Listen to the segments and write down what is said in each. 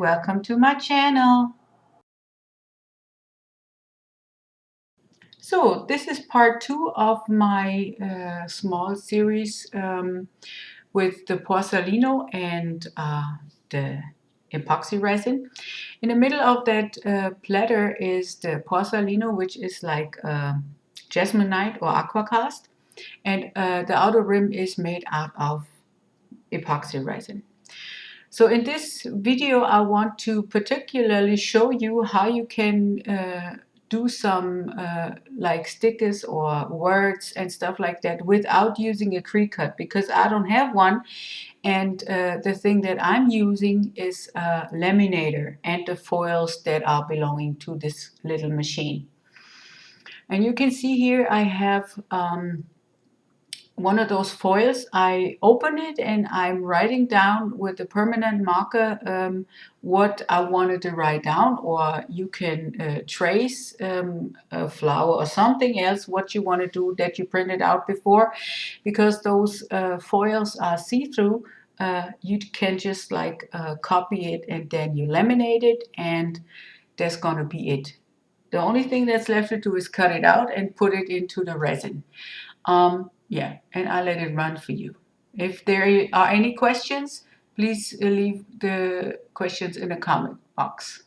welcome to my channel. So this is part 2 of my small series with the Porcelino and the epoxy resin. In the middle of that platter is the Porcelino, which is like jasmonite or aquacast, and the outer rim is made out of epoxy resin. So in this video, I want to particularly show you how you can do some like stickers or words and stuff like that without using a Cricut, because I don't have one, and the thing that I'm using is a Laminator and the foils that are belonging to this little machine. And you can see here I have one of those foils. I open it and I'm writing down with a permanent marker what I wanted to write down, or you can trace a flower or something else what you want to do that you printed out before, because those foils are see-through. You can just like copy it and then you laminate it, and that's gonna be it. The only thing that's left to do is cut it out and put it into the resin. Yeah, and I'll let it run for you. If there are any questions, please leave the questions in the comment box.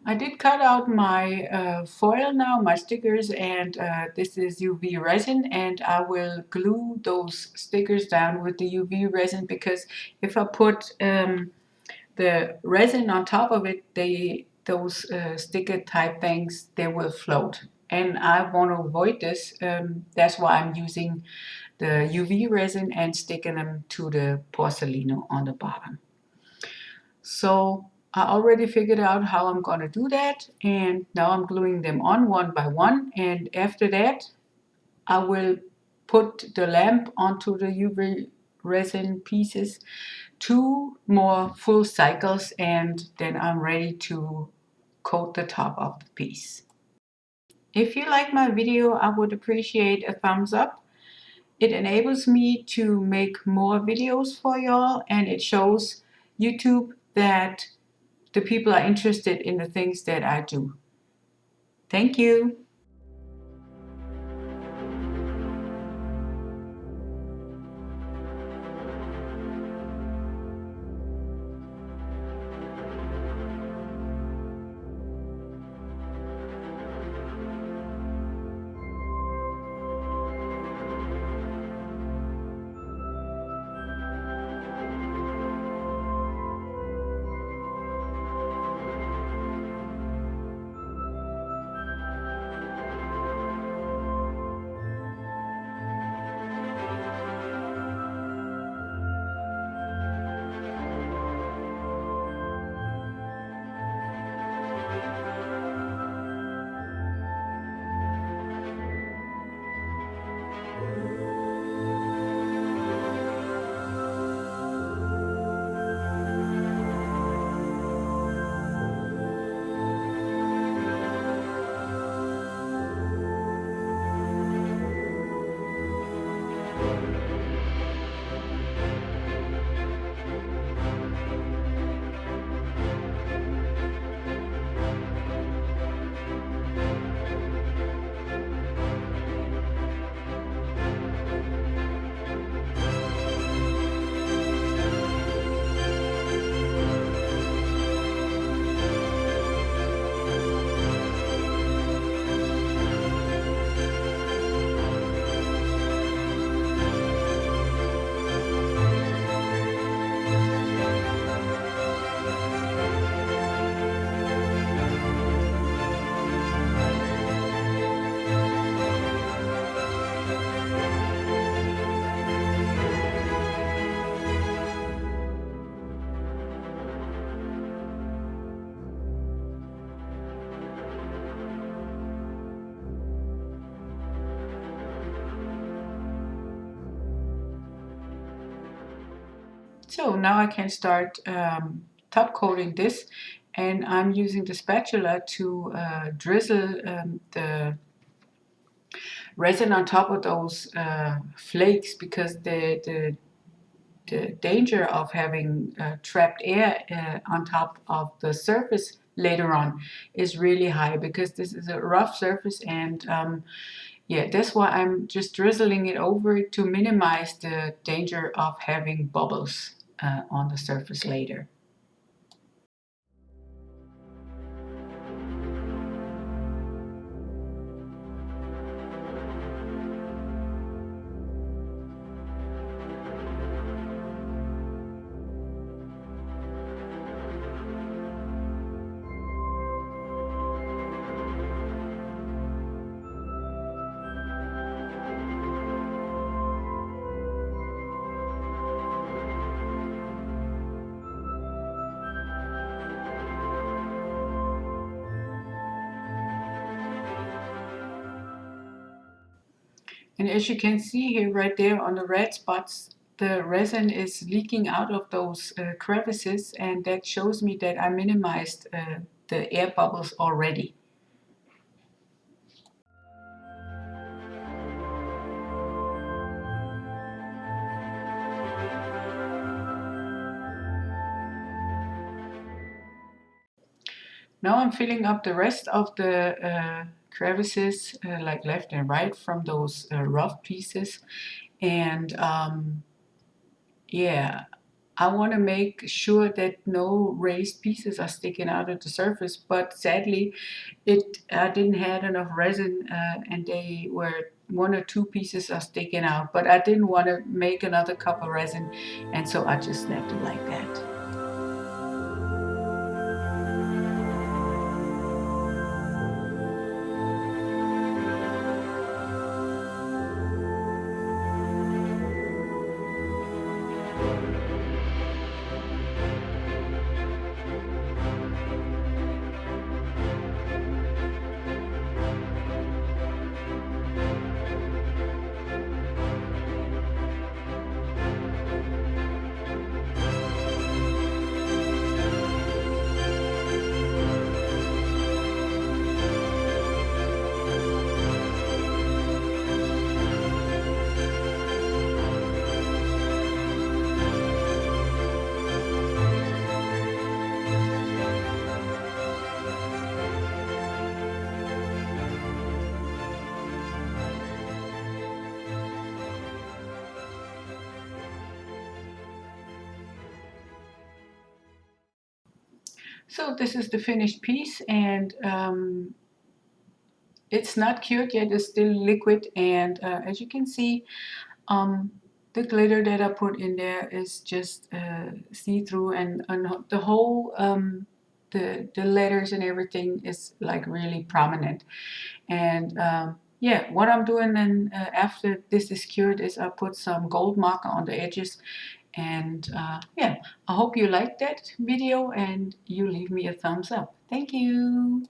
I did cut out my foil now, my stickers, and this is UV resin, and I will glue those stickers down with the UV resin, because if I put the resin on top of it, those sticker type things, they will float. And I want to avoid this. That's why I'm using the UV resin and sticking them to the Porcelino on the bottom. So I already figured out how I'm going to do that, and now I'm gluing them on one by one, and after that I will put the lamp onto the UV resin pieces, 2 more full cycles, and then I'm ready to coat the top of the piece. If you like my video, I would appreciate a thumbs up. It enables me to make more videos for y'all, and it shows YouTube that the people are interested in the things that I do. Thank you. So now I can start top coating this, and I'm using the spatula to drizzle the resin on top of those flakes, because the danger of having trapped air on top of the surface later on is really high, because this is a rough surface, and yeah, that's why I'm just drizzling it over to minimize the danger of having bubbles on the surface later. And as you can see here, right there on the red spots, the resin is leaking out of those crevices, and that shows me that I minimized the air bubbles already. Now I'm filling up the rest of the crevices, like left and right, from those rough pieces, and yeah, I want to make sure that no raised pieces are sticking out of the surface, but sadly I didn't have enough resin, and they were one or two pieces are sticking out, but I didn't want to make another cup of resin, and so I just left it like that. So this is the finished piece, and it's not cured yet, it's still liquid, and as you can see, the glitter that I put in there is just see-through, and the whole the letters and everything is like really prominent. And yeah, what I'm doing then after this is cured is I put some gold marker on the edges. And yeah, I hope you liked that video and you leave me a thumbs up. Thank you.